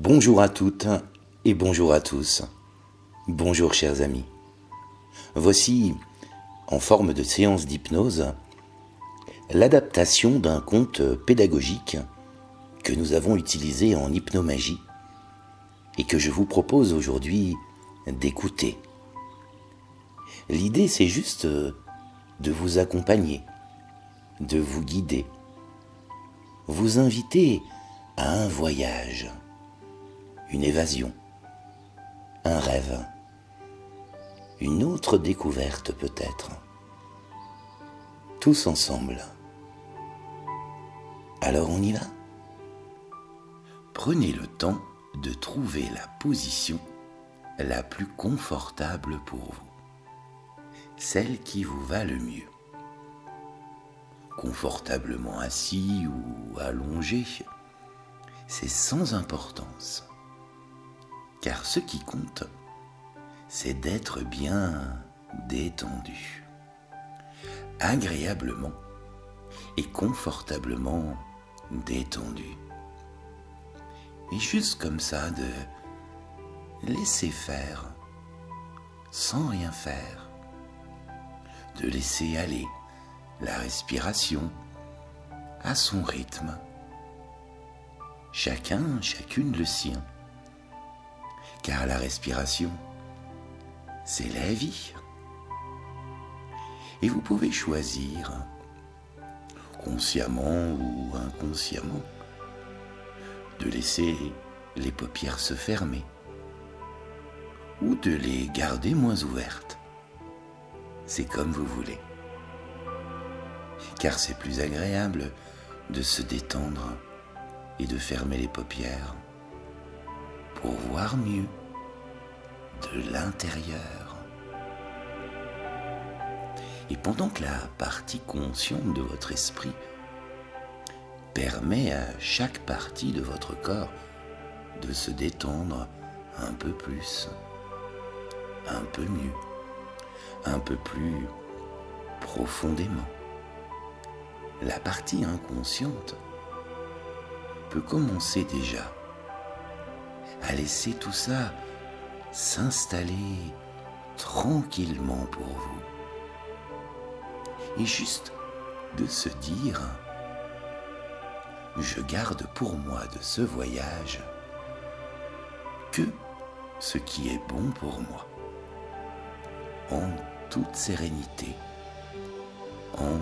Bonjour à toutes et bonjour à tous. Bonjour chers amis. Voici, en forme de séance d'hypnose, l'adaptation d'un conte pédagogique que nous avons utilisé en hypnomagie et que je vous propose aujourd'hui d'écouter. L'idée, c'est juste de vous accompagner, de vous guider, vous inviter à un voyage, une évasion, un rêve, une autre découverte peut-être. Tous ensemble. Alors on y va ? Prenez le temps de trouver la position la plus confortable pour vous, celle qui vous va le mieux. Confortablement assis ou allongé, c'est sans importance, car ce qui compte, c'est d'être bien détendu, agréablement et confortablement détendu. Et juste comme ça, de laisser faire, sans rien faire, de laisser aller la respiration à son rythme, chacune le sien, car la respiration, c'est la vie. Et vous pouvez choisir, consciemment ou inconsciemment, de laisser les paupières se fermer ou de les garder moins ouvertes. C'est comme vous voulez. Car c'est plus agréable de se détendre et de fermer les paupières pour voir mieux de l'intérieur. Et pendant que la partie consciente de votre esprit permet à chaque partie de votre corps de se détendre un peu plus, un peu mieux, un peu plus profondément, la partie inconsciente peut commencer déjà à laisser tout ça s'installer tranquillement pour vous. Et juste de se dire, je garde pour moi de ce voyage que ce qui est bon pour moi, en toute sérénité, en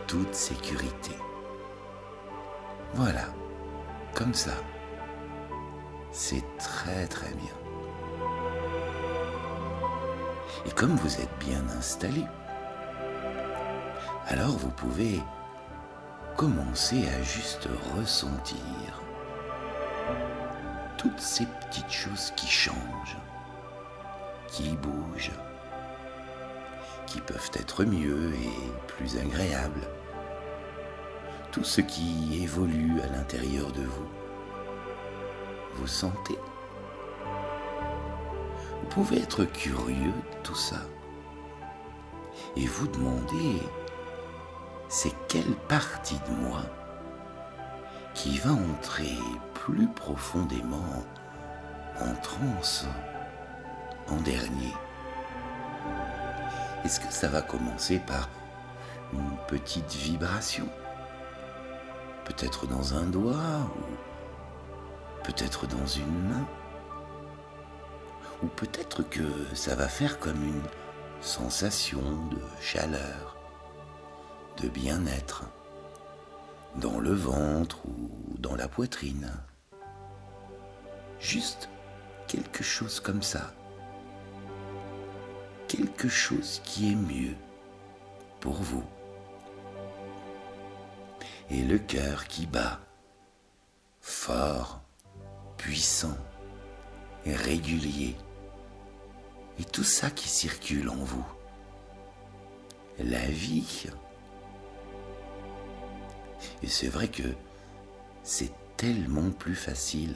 toute sécurité. Voilà, comme ça, c'est très très bien. Et comme vous êtes bien installé, alors vous pouvez commencer à juste ressentir toutes ces petites choses qui changent, qui bougent, qui peuvent être mieux et plus agréables. Tout ce qui évolue à l'intérieur de vous. Vous sentez ? Vous pouvez être curieux de tout ça et vous demander, c'est quelle partie de moi qui va entrer plus profondément en transe en dernier ? Est-ce que ça va commencer par une petite vibration ? Peut-être dans un doigt ou peut-être dans une main ? Ou peut-être que ça va faire comme une sensation de chaleur, de bien-être, dans le ventre ou dans la poitrine. Juste quelque chose comme ça. Quelque chose qui est mieux pour vous. Et le cœur qui bat, fort, puissant, et régulier. Et tout ça qui circule en vous. La vie. Et c'est vrai que c'est tellement plus facile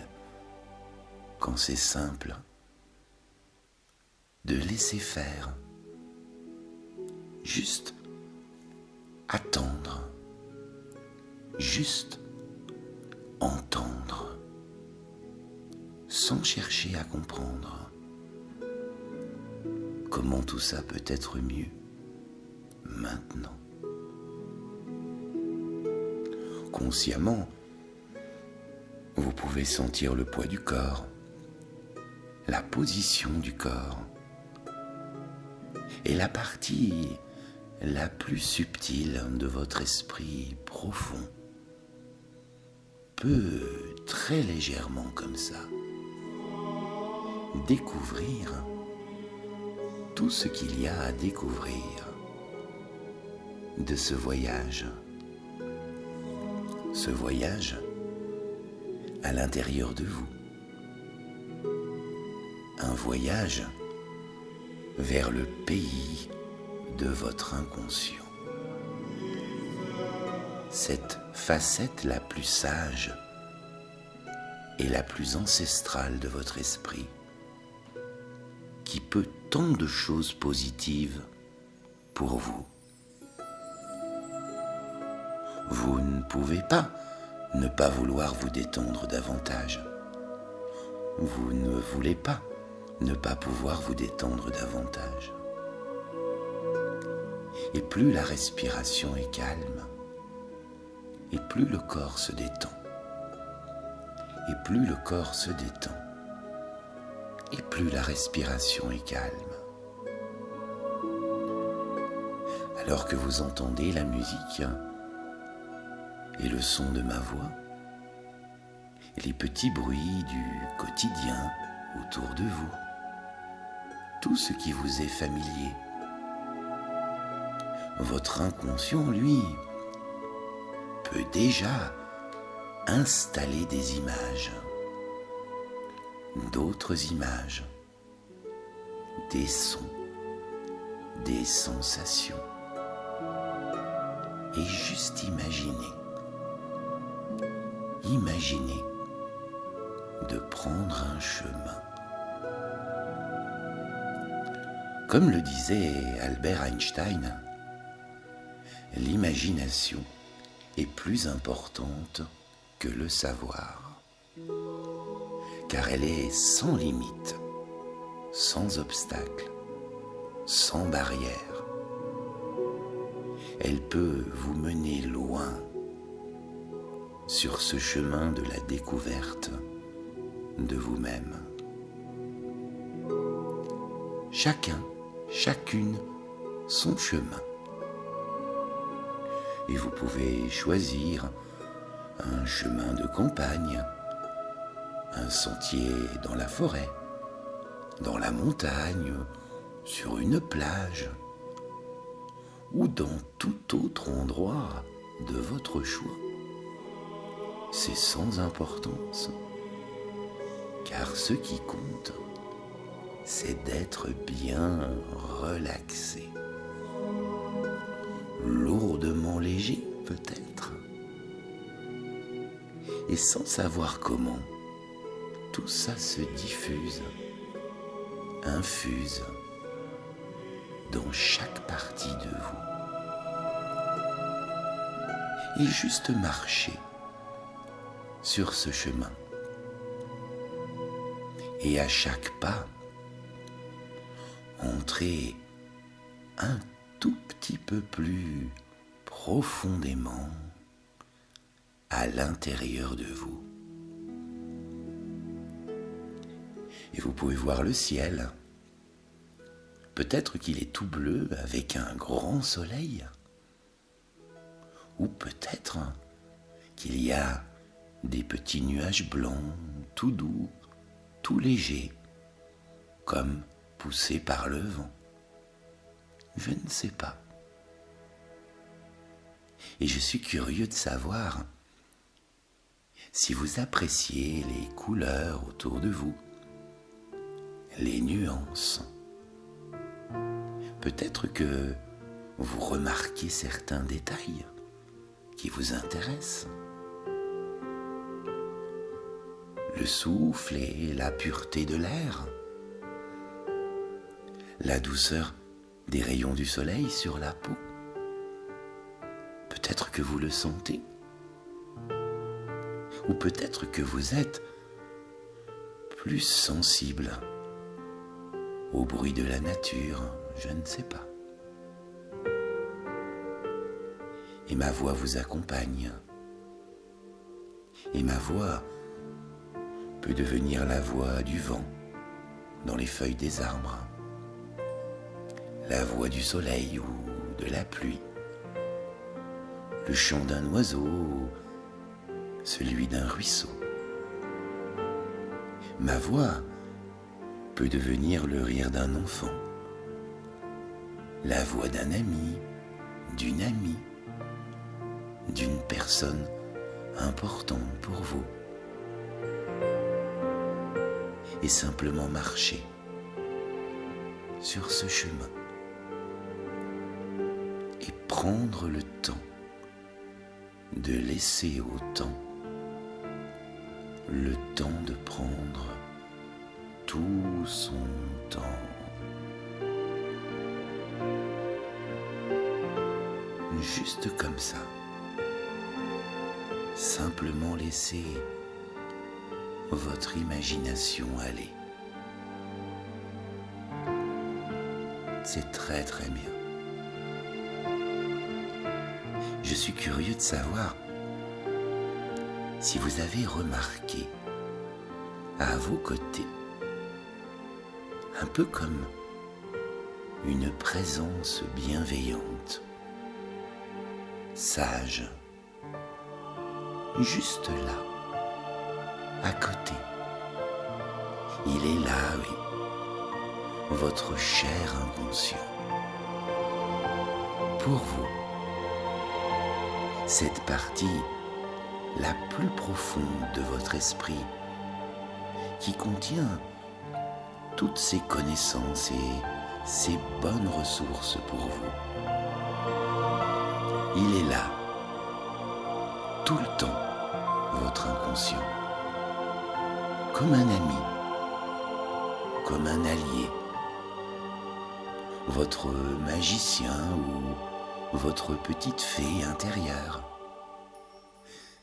quand c'est simple de laisser faire. Juste attendre. Juste entendre. sans chercher à comprendre comment tout ça peut être mieux maintenant. Consciemment, vous pouvez sentir le poids du corps, la position du corps et la partie la plus subtile de votre esprit profond peut très légèrement comme ça découvrir tout ce qu'il y a à découvrir de ce voyage à l'intérieur de vous, un voyage vers le pays de votre inconscient, cette facette la plus sage et la plus ancestrale de votre esprit, qui peut tant de choses positives pour vous. Vous ne pouvez pas ne pas vouloir vous détendre davantage. Vous ne voulez pas ne pas pouvoir vous détendre davantage. Et plus la respiration est calme, et plus le corps se détend. Et plus le corps se détend, et plus la respiration est calme. Alors que vous entendez la musique et le son de ma voix, et les petits bruits du quotidien autour de vous, tout ce qui vous est familier, votre inconscient, lui, peut déjà installer des images, d'autres images, des sons, des sensations. Et juste imaginez de prendre un chemin. Comme le disait Albert Einstein, l'imagination est plus importante que le savoir, car elle est sans limite, sans obstacle, sans barrière. Elle peut vous mener loin sur ce chemin de la découverte de vous-même. Chacun, chacune, son chemin. Et vous pouvez choisir un chemin de campagne, un sentier dans la forêt, dans la montagne, sur une plage ou dans tout autre endroit de votre choix. C'est sans importance, car ce qui compte, c'est d'être bien relaxé. Lourdement léger peut-être, et sans savoir comment, tout ça se diffuse, infuse dans chaque partie de vous. Et juste marcher sur ce chemin. Et à chaque pas, entrez un tout petit peu plus profondément à l'intérieur de vous. Et vous pouvez voir le ciel. Peut-être qu'il est tout bleu avec un grand soleil. Ou peut-être qu'il y a des petits nuages blancs, tout doux, tout légers, comme poussés par le vent. Je ne sais pas. Et je suis curieux de savoir si vous appréciez les couleurs autour de vous, les nuances. Peut-être que vous remarquez certains détails qui vous intéressent. Le souffle et la pureté de l'air, la douceur des rayons du soleil sur la peau. Peut-être que vous le sentez, ou peut-être que vous êtes plus sensible au bruit de la nature, je ne sais pas. Et ma voix vous accompagne. Et ma voix peut devenir la voix du vent dans les feuilles des arbres, la voix du soleil ou de la pluie, le chant d'un oiseau ou celui d'un ruisseau. Ma voix peut devenir le rire d'un enfant, la voix d'un ami, d'une amie, d'une personne importante pour vous. Et simplement marcher sur ce chemin et prendre le temps de laisser au temps le temps de prendre tout son temps. Juste comme ça. Simplement laisser votre imagination aller. C'est très très bien. Je suis curieux de savoir si vous avez remarqué à vos côtés, un peu comme une présence bienveillante, sage, juste là, à côté. Il est là, oui, votre cher inconscient. Pour vous, cette partie la plus profonde de votre esprit qui contient toutes ces connaissances et ces bonnes ressources pour vous. Il est là, tout le temps, votre inconscient, comme un ami, comme un allié, votre magicien ou votre petite fée intérieure.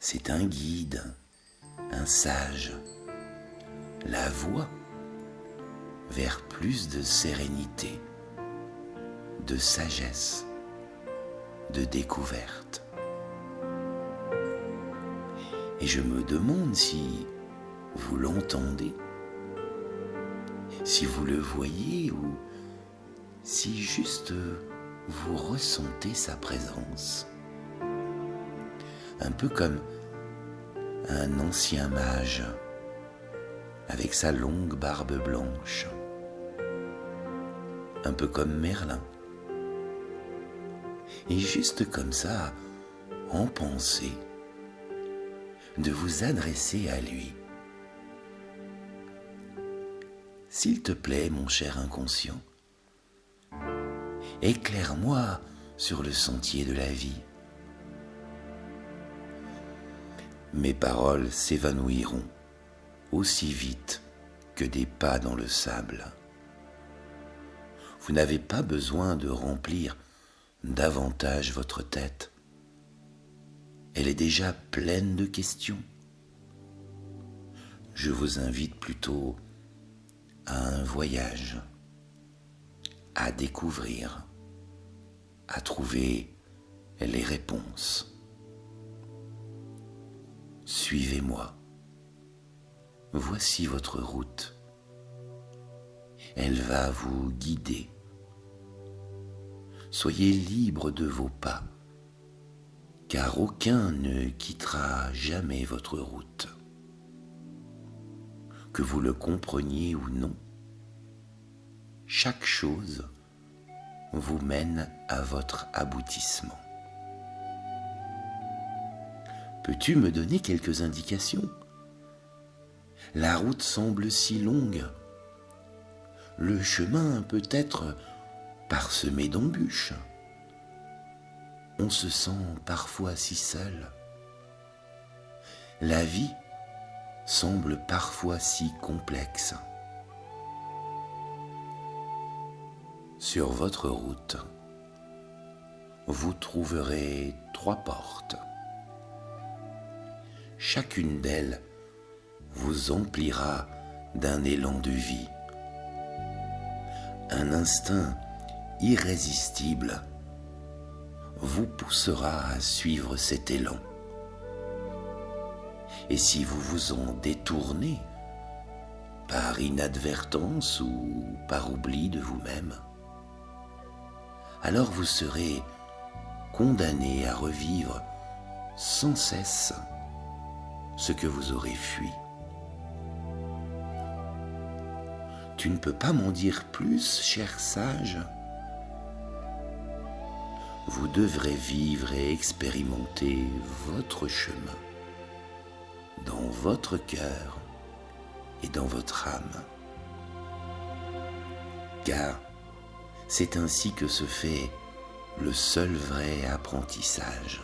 C'est un guide, un sage, la voie vers plus de sérénité, de sagesse, de découverte. Et je me demande si vous l'entendez, si vous le voyez ou si juste vous ressentez sa présence. Un peu comme un ancien mage avec sa longue barbe blanche, un peu comme Merlin. Et juste comme ça, en pensée, de vous adresser à lui. S'il te plaît, mon cher inconscient, éclaire-moi sur le sentier de la vie. Mes paroles s'évanouiront aussi vite que des pas dans le sable. Vous n'avez pas besoin de remplir davantage votre tête. Elle est déjà pleine de questions. Je vous invite plutôt à un voyage, à découvrir, à trouver les réponses. Suivez-moi. Voici votre route. Elle va vous guider. Soyez libre de vos pas, car aucun ne quittera jamais votre route. Que vous le compreniez ou non, chaque chose vous mène à votre aboutissement. Peux-tu me donner quelques indications ? La route semble si longue. Le chemin peut être parsemé d'embûches. On se sent parfois si seul. La vie semble parfois si complexe. Sur votre route, vous trouverez 3 portes. Chacune d'elles vous emplira d'un élan de vie. Un instinct irrésistible vous poussera à suivre cet élan. Et si vous vous en détournez, par inadvertance ou par oubli de vous-même, alors vous serez condamné à revivre sans cesse ce que vous aurez fui. Tu ne peux pas m'en dire plus, cher sage. Vous devrez vivre et expérimenter votre chemin dans votre cœur et dans votre âme. Car c'est ainsi que se fait le seul vrai apprentissage.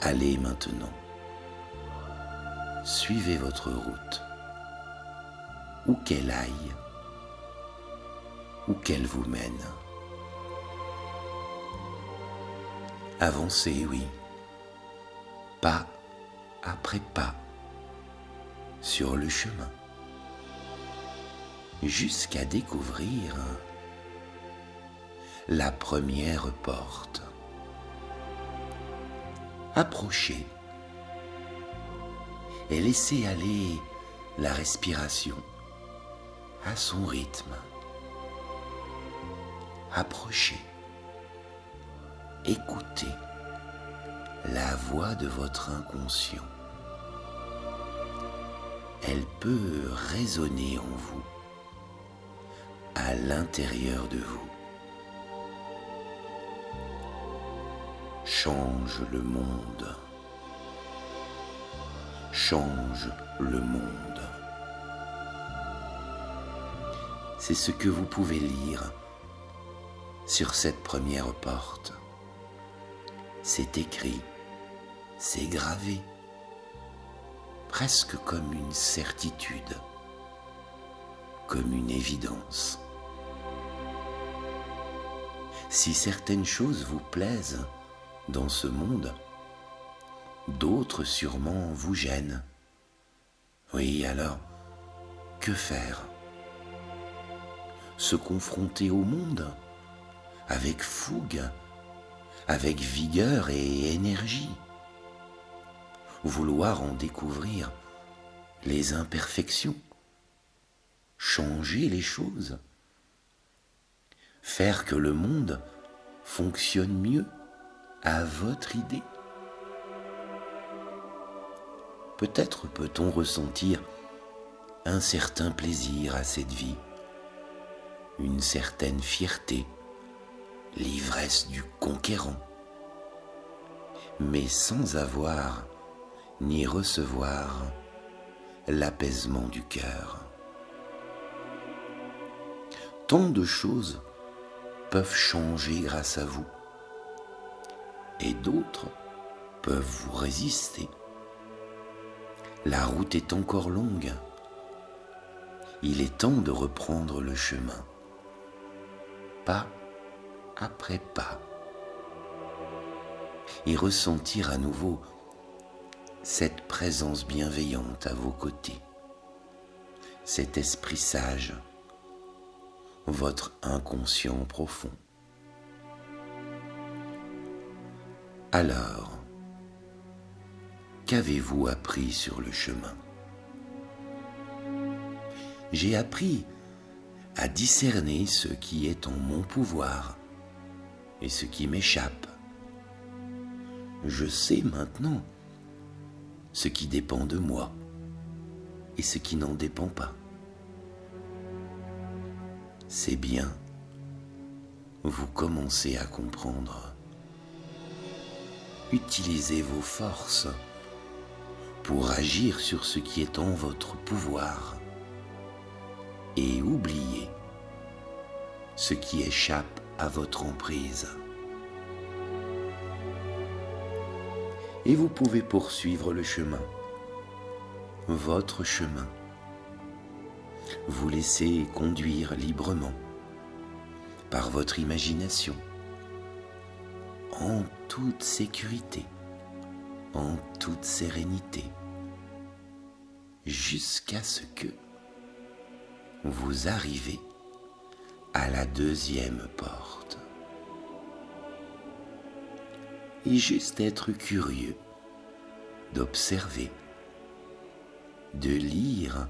Allez maintenant, suivez votre route, où qu'elle aille, où qu'elle vous mène. Avancez, oui, pas après pas, sur le chemin, jusqu'à découvrir la première porte. Approchez et laissez aller la respiration à son rythme. Approchez, écoutez la voix de votre inconscient. Elle peut résonner en vous, à l'intérieur de vous. Change le monde. Change le monde. C'est ce que vous pouvez lire sur cette première porte. C'est écrit, c'est gravé, presque comme une certitude, comme une évidence. Si certaines choses vous plaisent dans ce monde, d'autres sûrement vous gênent. Oui, alors, que faire? Se confronter au monde avec fougue, avec vigueur et énergie, vouloir en découvrir les imperfections, changer les choses, faire que le monde fonctionne mieux à votre idée. Peut-être peut-on ressentir un certain plaisir à cette vie, une certaine fierté, l'ivresse du conquérant, mais sans avoir ni recevoir l'apaisement du cœur. Tant de choses peuvent changer grâce à vous, et d'autres peuvent vous résister. La route est encore longue. Il est temps de reprendre le chemin, pas après pas, et ressentir à nouveau cette présence bienveillante à vos côtés, cet esprit sage, votre inconscient profond. Alors, qu'avez-vous appris sur le chemin? J'ai appris à discerner ce qui est en mon pouvoir et ce qui m'échappe. Je sais maintenant ce qui dépend de moi et ce qui n'en dépend pas. C'est bien, vous commencez à comprendre. Utilisez vos forces pour agir sur ce qui est en votre pouvoir et oubliez ce qui échappe à votre emprise. Et vous pouvez poursuivre le chemin, votre chemin. Vous laissez conduire librement par votre imagination, en toute sécurité, en toute sérénité. jusqu'à ce que vous arrivez à la deuxième porte. Et juste être curieux, d'observer, de lire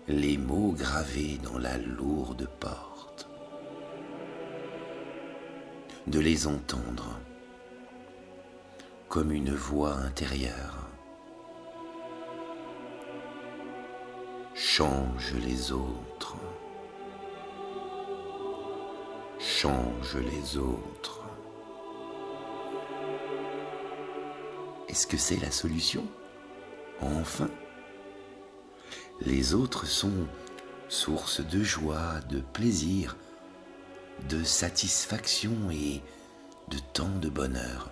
les mots gravés dans la lourde porte, de les entendre comme une voix intérieure. Change les autres. Change les autres. Est-ce que c'est la solution? Enfin, les autres sont source de joie, de plaisir, de satisfaction et de tant de bonheur.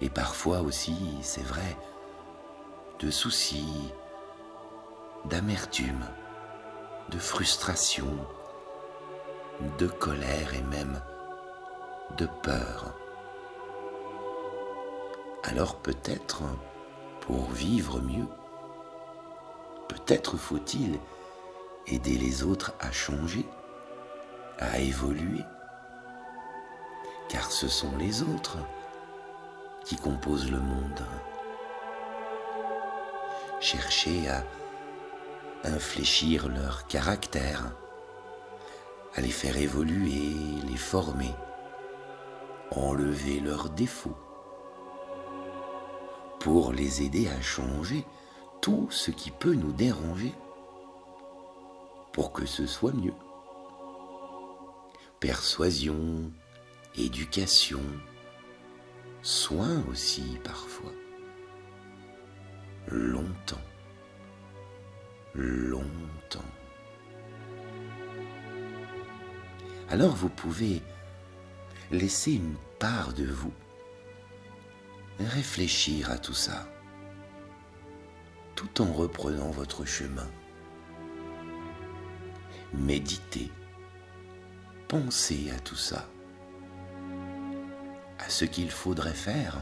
Et parfois aussi, c'est vrai, de soucis, d'amertume, de frustration, de colère et même de peur. Alors peut-être, pour vivre mieux, peut-être faut-il aider les autres à changer, à évoluer, car ce sont les autres qui composent le monde. Chercher à infléchir leur caractère, à les faire évoluer, les former, enlever leurs défauts, pour les aider à changer tout ce qui peut nous déranger, pour que ce soit mieux. Persuasion, éducation, soin aussi parfois. Longtemps, longtemps. Alors vous pouvez laisser une part de vous réfléchir à tout ça, tout en reprenant votre chemin. Méditez, pensez à tout ça, à ce qu'il faudrait faire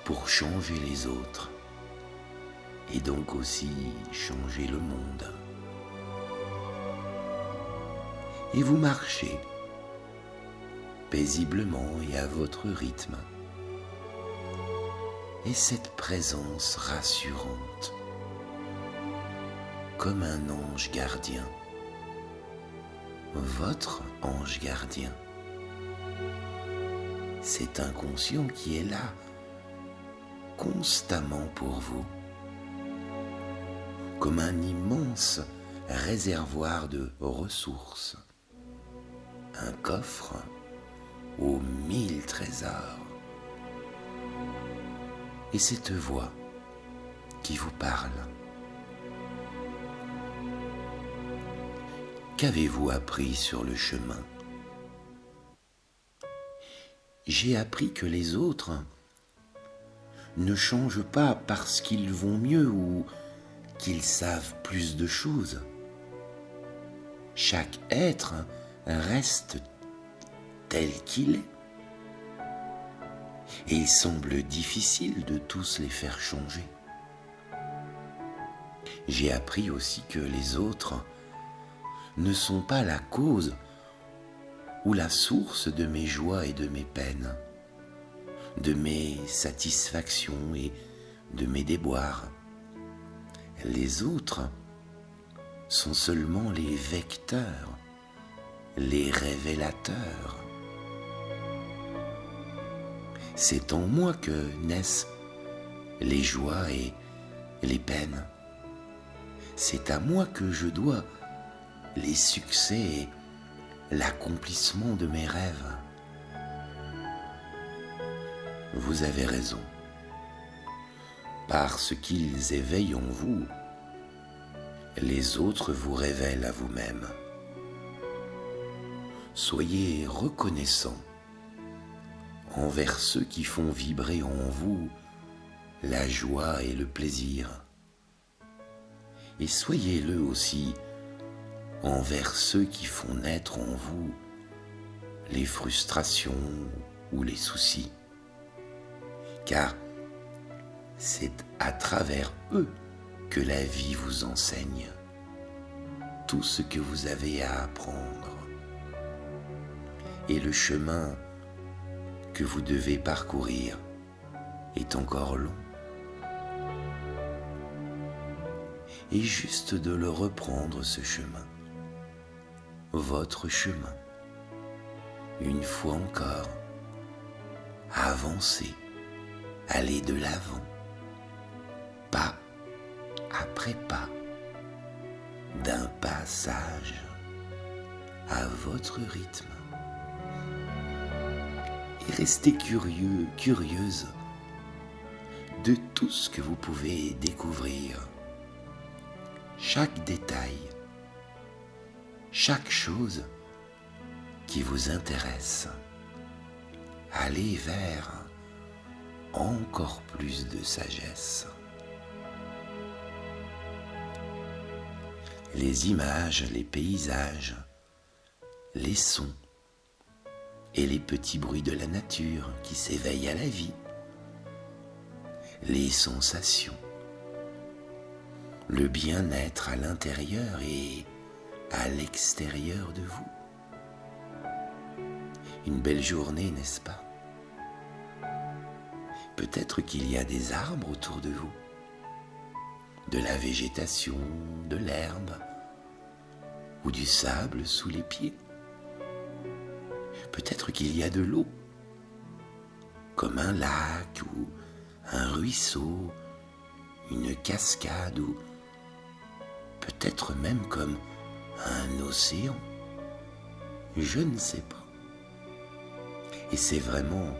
pour changer les autres et donc aussi changer le monde. Et vous marchez paisiblement et à votre rythme. Et cette présence rassurante, comme un ange gardien, votre ange gardien, cet inconscient qui est là, constamment pour vous, comme un immense réservoir de ressources, un coffre aux 1000 trésors. Et cette voix qui vous parle. Qu'avez-vous appris sur le chemin? J'ai appris que les autres ne changent pas parce qu'ils vont mieux ou qu'ils savent plus de choses. Chaque être reste tel qu'il est. Et il semble difficile de tous les faire changer. J'ai appris aussi que les autres ne sont pas la cause ou la source de mes joies et de mes peines, de mes satisfactions et de mes déboires. Les autres sont seulement les vecteurs, les révélateurs. C'est en moi que naissent les joies et les peines. C'est à moi que je dois les succès et l'accomplissement de mes rêves. Vous avez raison. Parce qu'ils éveillent en vous, les autres vous révèlent à vous-même. Soyez reconnaissants envers ceux qui font vibrer en vous la joie et le plaisir. Et soyez-le aussi envers ceux qui font naître en vous les frustrations ou les soucis. Car C'est à travers eux que la vie vous enseigne tout ce que vous avez à apprendre. Et le chemin que vous devez parcourir est encore long. Et juste de le reprendre, ce chemin, votre chemin, une fois encore, avancer, aller de l'avant, pas après pas, d'un passage à votre rythme. Et restez curieux, curieuse de tout ce que vous pouvez découvrir. Chaque détail, chaque chose qui vous intéresse. Allez vers encore plus de sagesse. Les images, les paysages, les sons et les petits bruits de la nature qui s'éveillent à la vie, les sensations, le bien-être à l'intérieur et à l'extérieur de vous. Une belle journée, n'est-ce pas? Peut-être qu'il y a des arbres autour de vous, de la végétation, de l'herbe ou du sable sous les pieds. Peut-être qu'il y a de l'eau, comme un lac ou un ruisseau, une cascade ou peut-être même comme un océan. Je ne sais pas. Et c'est vraiment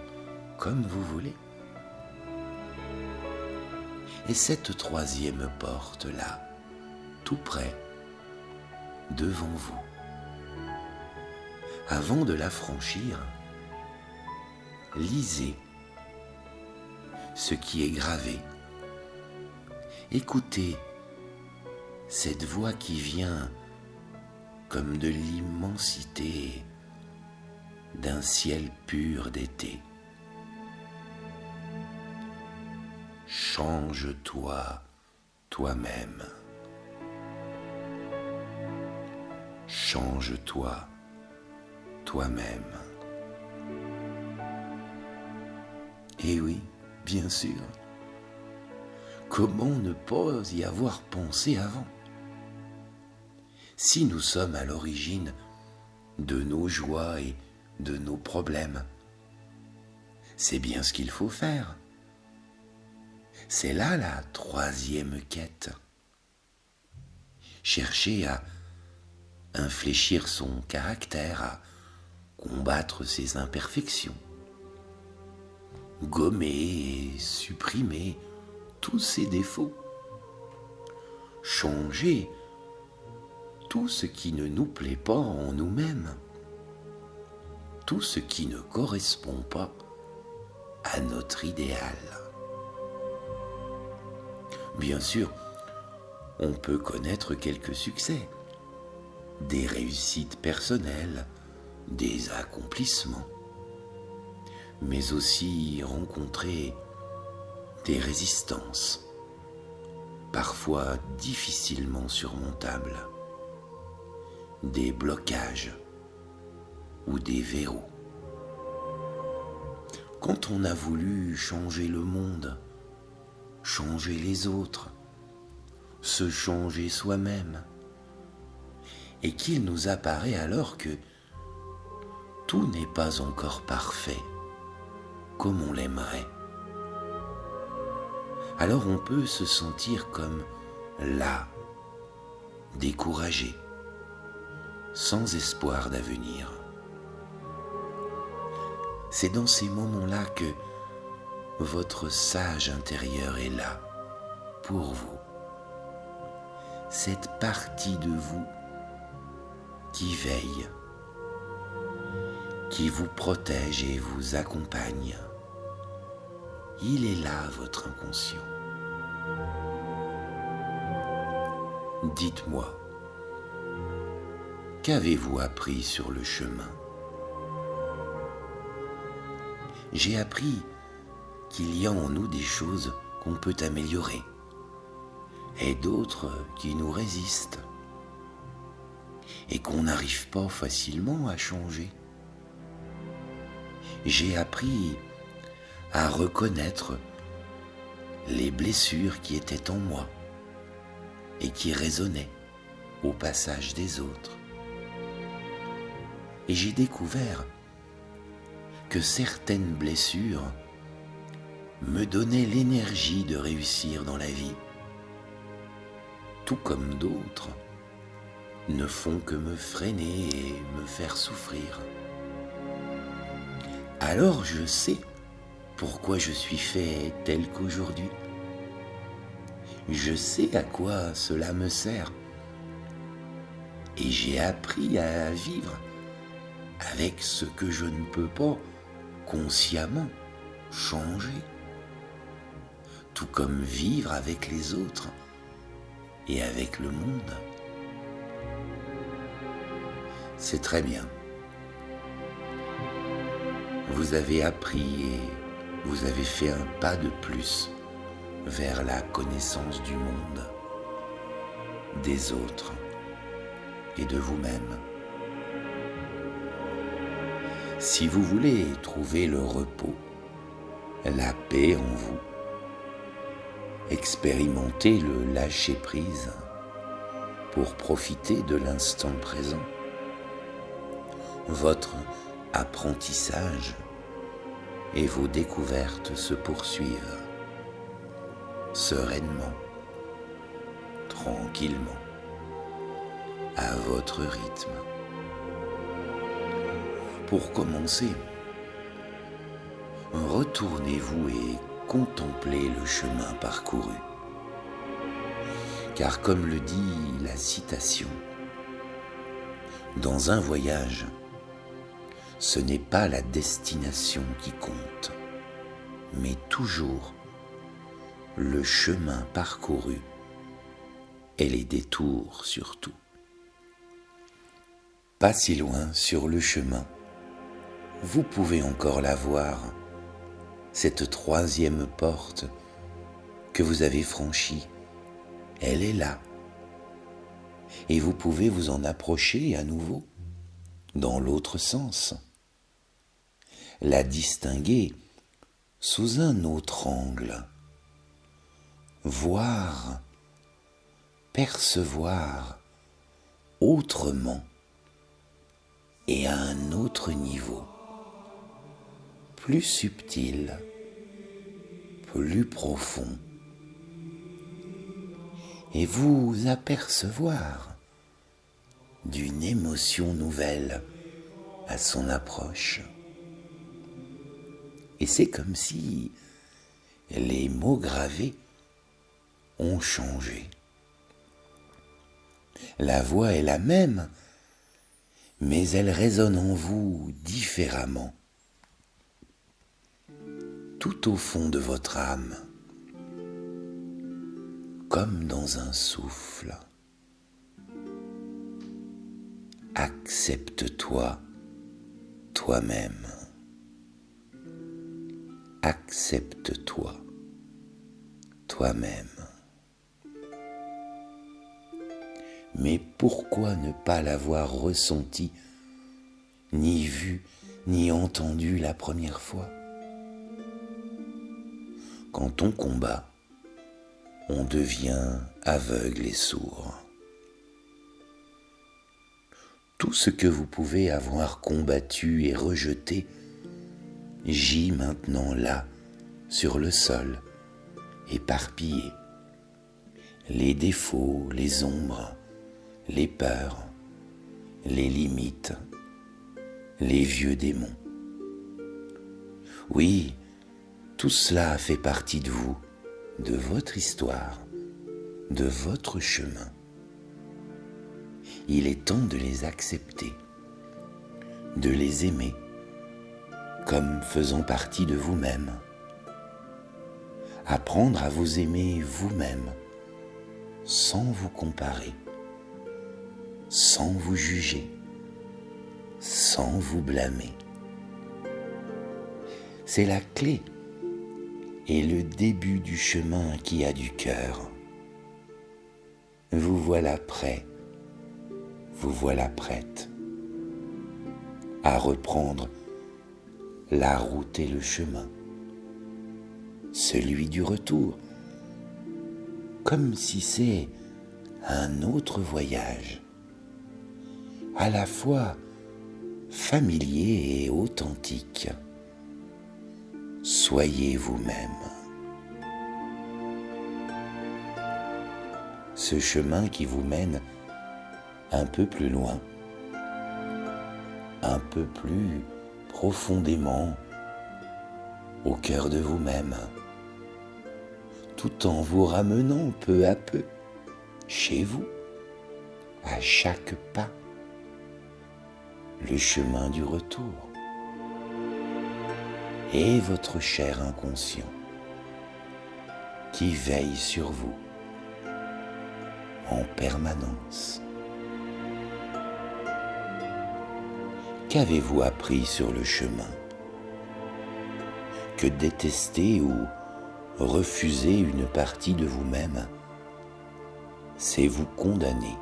comme vous voulez. Et cette troisième porte-là, tout près, devant vous, avant de la franchir, lisez ce qui est gravé. Écoutez cette voix qui vient comme de l'immensité d'un ciel pur d'été. Change-toi toi-même. Change-toi toi-même. Et oui, bien sûr. Comment ne pas y avoir pensé avant? Si nous sommes à l'origine de nos joies et de nos problèmes, c'est bien ce qu'il faut faire. C'est là la troisième quête. Chercher à infléchir son caractère, à combattre ses imperfections, gommer et supprimer tous ses défauts, changer tout ce qui ne nous plaît pas en nous-mêmes, tout ce qui ne correspond pas à notre idéal. Bien sûr, on peut connaître quelques succès, des réussites personnelles, des accomplissements, mais aussi rencontrer des résistances, parfois difficilement surmontables, des blocages ou des verrous. Quand on a voulu changer le monde, changer les autres, se changer soi-même, et qu'il nous apparaît alors que tout n'est pas encore parfait comme on l'aimerait. Alors on peut se sentir comme là, découragé, sans espoir d'avenir. C'est dans ces moments-là que votre sage intérieur est là, pour vous. Cette partie de vous qui veille, qui vous protège et vous accompagne. Il est là, votre inconscient. Dites-moi, qu'avez-vous appris sur le chemin? J'ai appris qu'il y a en nous des choses qu'on peut améliorer et d'autres qui nous résistent et qu'on n'arrive pas facilement à changer. J'ai appris à reconnaître les blessures qui étaient en moi et qui résonnaient au passage des autres. Et j'ai découvert que certaines blessures me donnaient l'énergie de réussir dans la vie, tout comme d'autres ne font que me freiner et me faire souffrir. Alors je sais pourquoi je suis fait tel qu'aujourd'hui. Je sais à quoi cela me sert. Et j'ai appris à vivre avec ce que je ne peux pas consciemment changer. Tout comme vivre avec les autres et avec le monde. C'est très bien. Vous avez appris et vous avez fait un pas de plus vers la connaissance du monde, des autres et de vous-même. Si vous voulez trouver le repos, la paix en vous, expérimentez le lâcher-prise pour profiter de l'instant présent, votre apprentissage et vos découvertes se poursuivent sereinement, tranquillement, à votre rythme. Pour commencer, retournez-vous et contemplez le chemin parcouru. Car comme le dit la citation, dans un voyage, ce n'est pas la destination qui compte, mais toujours le chemin parcouru et les détours surtout. Pas si loin sur le chemin, vous pouvez encore la voir, cette troisième porte que vous avez franchie, elle est là. Et vous pouvez vous en approcher à nouveau, dans l'autre sens. La distinguer sous un autre angle. Voir, percevoir autrement et à un autre niveau. Plus subtil, plus profond, et vous apercevoir d'une émotion nouvelle à son approche. Et c'est comme si les mots gravés ont changé. La voix est la même, mais elle résonne en vous différemment. Tout au fond de votre âme, comme dans un souffle. Accepte-toi, toi-même. Accepte-toi, toi-même. Mais pourquoi ne pas l'avoir ressenti, ni vu, ni entendu la première fois ? Quand on combat, on devient aveugle et sourd. Tout ce que vous pouvez avoir combattu et rejeté gît maintenant là, sur le sol, éparpillé. Les défauts, les ombres, les peurs, les limites, les vieux démons. Oui, tout cela fait partie de vous, de votre histoire, de votre chemin. Il est temps de les accepter, de les aimer, comme faisant partie de vous-même. Apprendre à vous aimer vous-même, sans vous comparer, sans vous juger, sans vous blâmer. C'est la clé est le début du chemin qui a du cœur. Vous voilà prêt, vous voilà prête à reprendre la route et le chemin, celui du retour, comme si c'est un autre voyage, à la fois familier et authentique. Soyez vous-même. Ce chemin qui vous mène un peu plus loin, un peu plus profondément au cœur de vous-même, tout en vous ramenant peu à peu chez vous, à chaque pas, le chemin du retour. Et votre cher inconscient qui veille sur vous en permanence. Qu'avez-vous appris sur le chemin? Que détester ou refuser une partie de vous-même, c'est vous condamner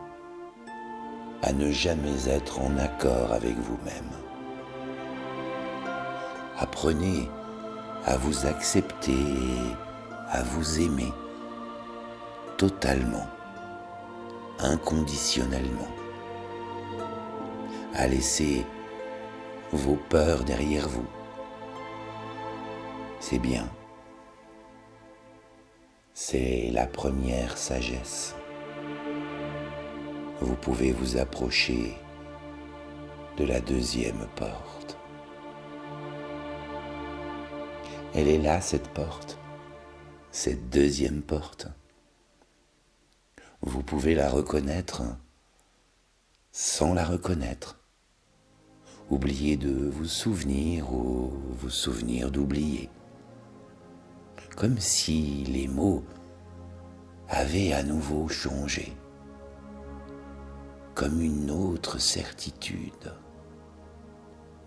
à ne jamais être en accord avec vous-même. Apprenez à vous accepter et à vous aimer totalement, inconditionnellement, à laisser vos peurs derrière vous. C'est bien. C'est la première sagesse. Vous pouvez vous approcher de la deuxième porte. Elle est là, cette porte, cette deuxième porte. Vous pouvez la reconnaître sans la reconnaître. Oublier de vous souvenir ou vous souvenir d'oublier. Comme si les mots avaient à nouveau changé. Comme une autre certitude,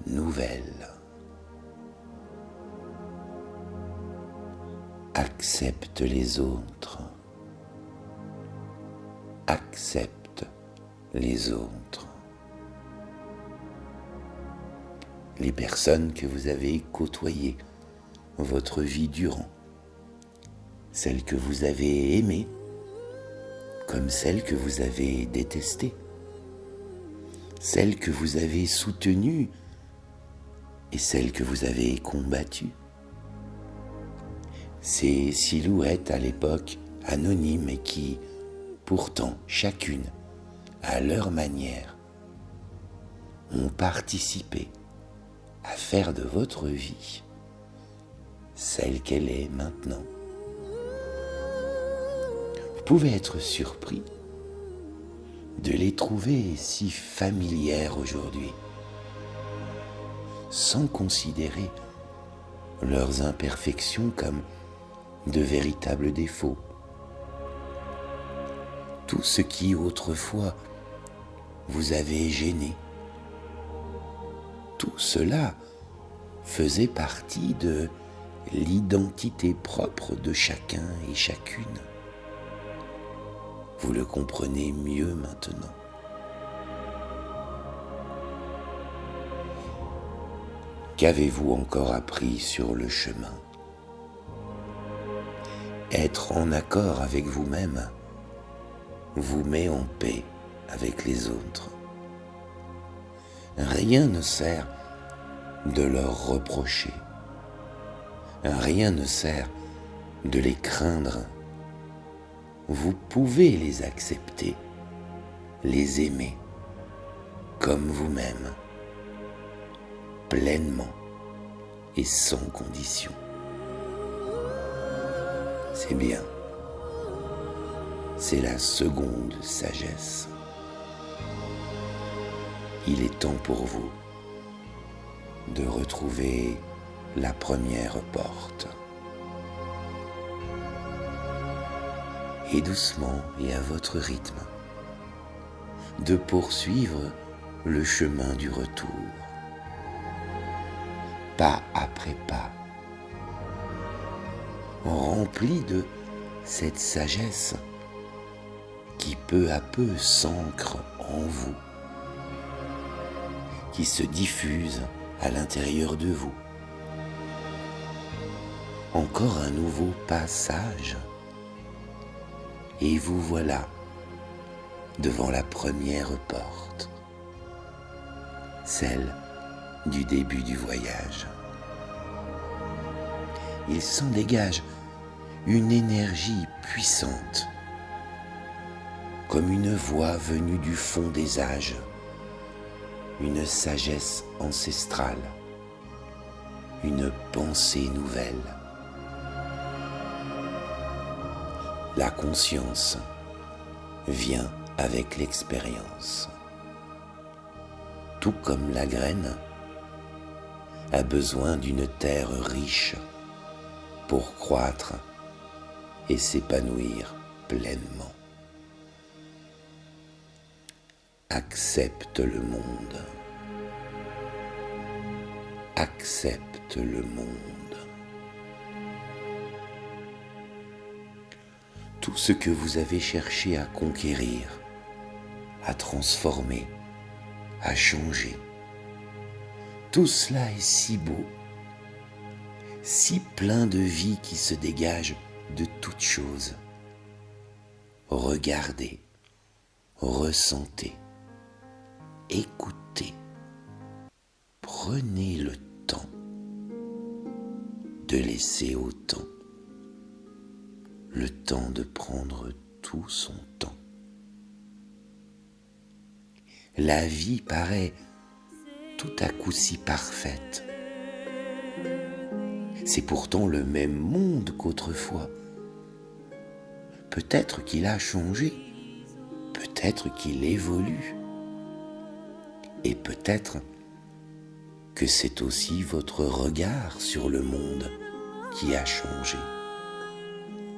nouvelle. Accepte les autres. Accepte les autres. Les personnes que vous avez côtoyées votre vie durant. Celles que vous avez aimées, comme celles que vous avez détestées. Celles que vous avez soutenues et celles que vous avez combattues. Ces silhouettes à l'époque anonymes et qui, pourtant, chacune, à leur manière, ont participé à faire de votre vie celle qu'elle est maintenant. Vous pouvez être surpris de les trouver si familières aujourd'hui, sans considérer leurs imperfections comme de véritables défauts. Tout ce qui autrefois vous avait gêné, tout cela faisait partie de l'identité propre de chacun et chacune. Vous le comprenez mieux maintenant. Qu'avez-vous encore appris sur le chemin? Être en accord avec vous-même vous met en paix avec les autres. Rien ne sert de leur reprocher. Rien ne sert de les craindre. Vous pouvez les accepter, les aimer comme vous-même, pleinement et sans condition. C'est bien. C'est la seconde sagesse. Il est temps pour vous de retrouver la première porte. Et doucement et à votre rythme, de poursuivre le chemin du retour, pas après pas, rempli de cette sagesse qui peu à peu s'ancre en vous, qui se diffuse à l'intérieur de vous. Encore un nouveau passage, et vous voilà devant la première porte, celle du début du voyage. Il s'en dégage une énergie puissante, comme une voix venue du fond des âges, une sagesse ancestrale, une pensée nouvelle. La conscience vient avec l'expérience. Tout comme la graine a besoin d'une terre riche pour croître et s'épanouir pleinement. Accepte le monde. Accepte le monde. Tout ce que vous avez cherché à conquérir, à transformer, à changer, tout cela est si beau, si plein de vie qui se dégage de toutes choses. Regardez, ressentez, écoutez, prenez le temps de laisser au temps le temps de prendre tout son temps. La vie paraît tout à coup si parfaite. C'est pourtant le même monde qu'autrefois. Peut-être qu'il a changé, peut-être qu'il évolue, et peut-être que c'est aussi votre regard sur le monde qui a changé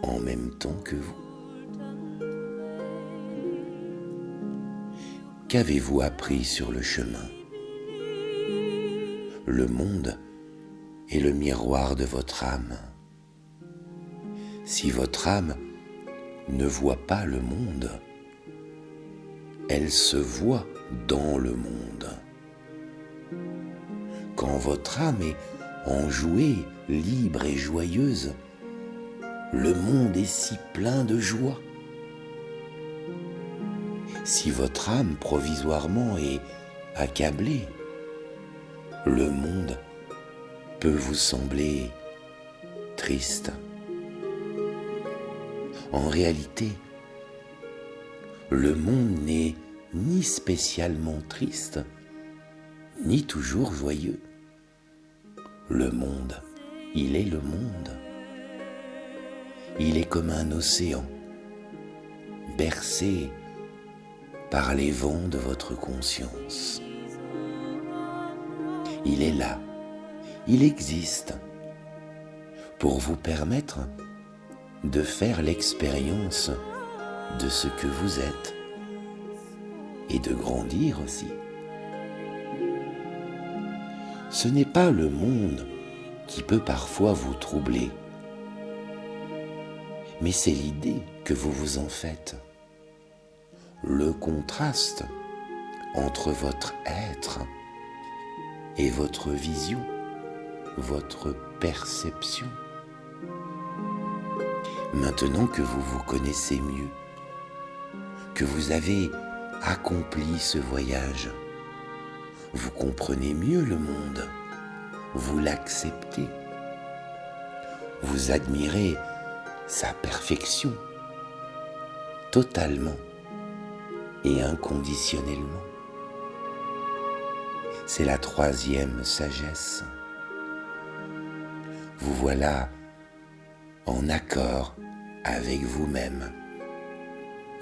en même temps que vous. Qu'avez-vous appris sur le chemin? Le monde est le miroir de votre âme. Si votre âme ne voit pas le monde, elle se voit dans le monde. Quand votre âme est enjouée, libre et joyeuse, le monde est si plein de joie. Si votre âme provisoirement est accablée, le monde peut vous sembler triste. En réalité, le monde n'est ni spécialement triste, ni toujours joyeux. Le monde, il est le monde. Il est comme un océan, bercé par les vents de votre conscience. Il est là, il existe, pour vous permettre de faire l'expérience de ce que vous êtes et de grandir aussi. Ce n'est pas le monde qui peut parfois vous troubler, mais c'est l'idée que vous vous en faites. Le contraste entre votre être et votre vision, votre perception. Maintenant que vous vous connaissez mieux, que vous avez accompli ce voyage, vous comprenez mieux le monde, vous l'acceptez, vous admirez sa perfection, totalement et inconditionnellement. C'est la troisième sagesse. Vous voilà en accord avec vous-même,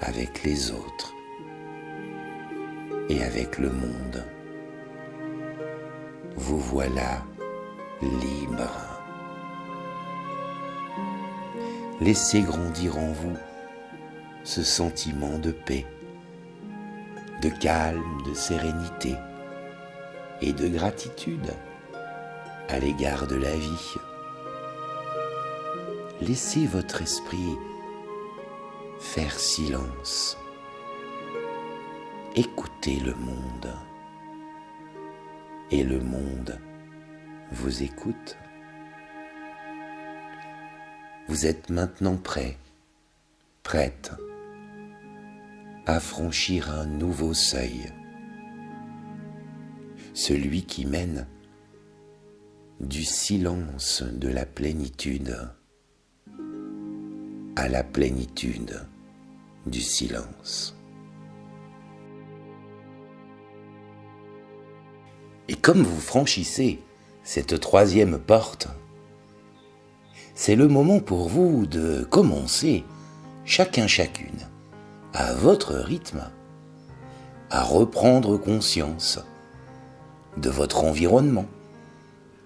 avec les autres et avec le monde. Vous voilà libre. Laissez grandir en vous ce sentiment de paix, de calme, de sérénité et de gratitude à l'égard de la vie. laissez votre esprit faire silence. Écoutez le monde. Et le monde vous écoute. Vous êtes maintenant prêt, prête à franchir un nouveau seuil, celui qui mène du silence de la plénitude à la plénitude du silence. Et comme vous franchissez cette troisième porte, c'est le moment pour vous de commencer, chacune, à votre rythme, à reprendre conscience de votre environnement,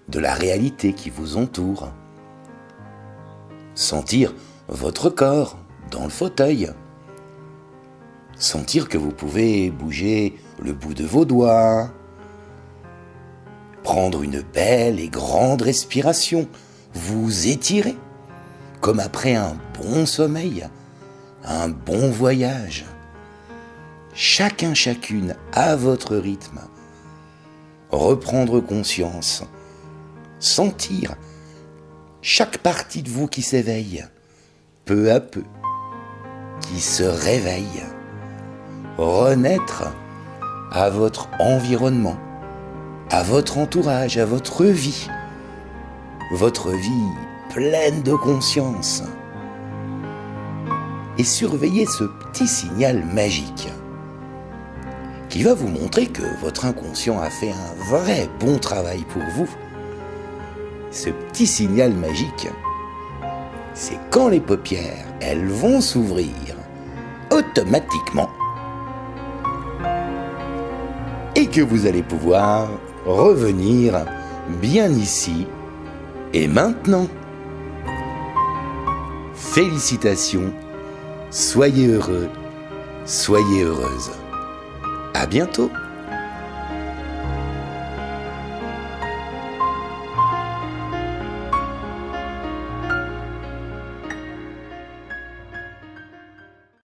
de la réalité qui vous entoure. Sentir votre corps dans le fauteuil. Sentir que vous pouvez bouger le bout de vos doigts. Prendre une belle et grande respiration. Vous étirer, comme après un bon sommeil, un bon voyage. Chacune à votre rythme. Reprendre conscience. Sentir chaque partie de vous qui s'éveille, peu à peu, qui se réveille. Renaître à votre environnement, à votre entourage, à votre vie pleine de conscience. Et surveillez ce petit signal magique qui va vous montrer que votre inconscient a fait un vrai bon travail pour vous. Ce petit signal magique, c'est quand les paupières, elles vont s'ouvrir automatiquement et que vous allez pouvoir revenir bien ici et maintenant. Félicitations, soyez heureux, soyez heureuse. À bientôt.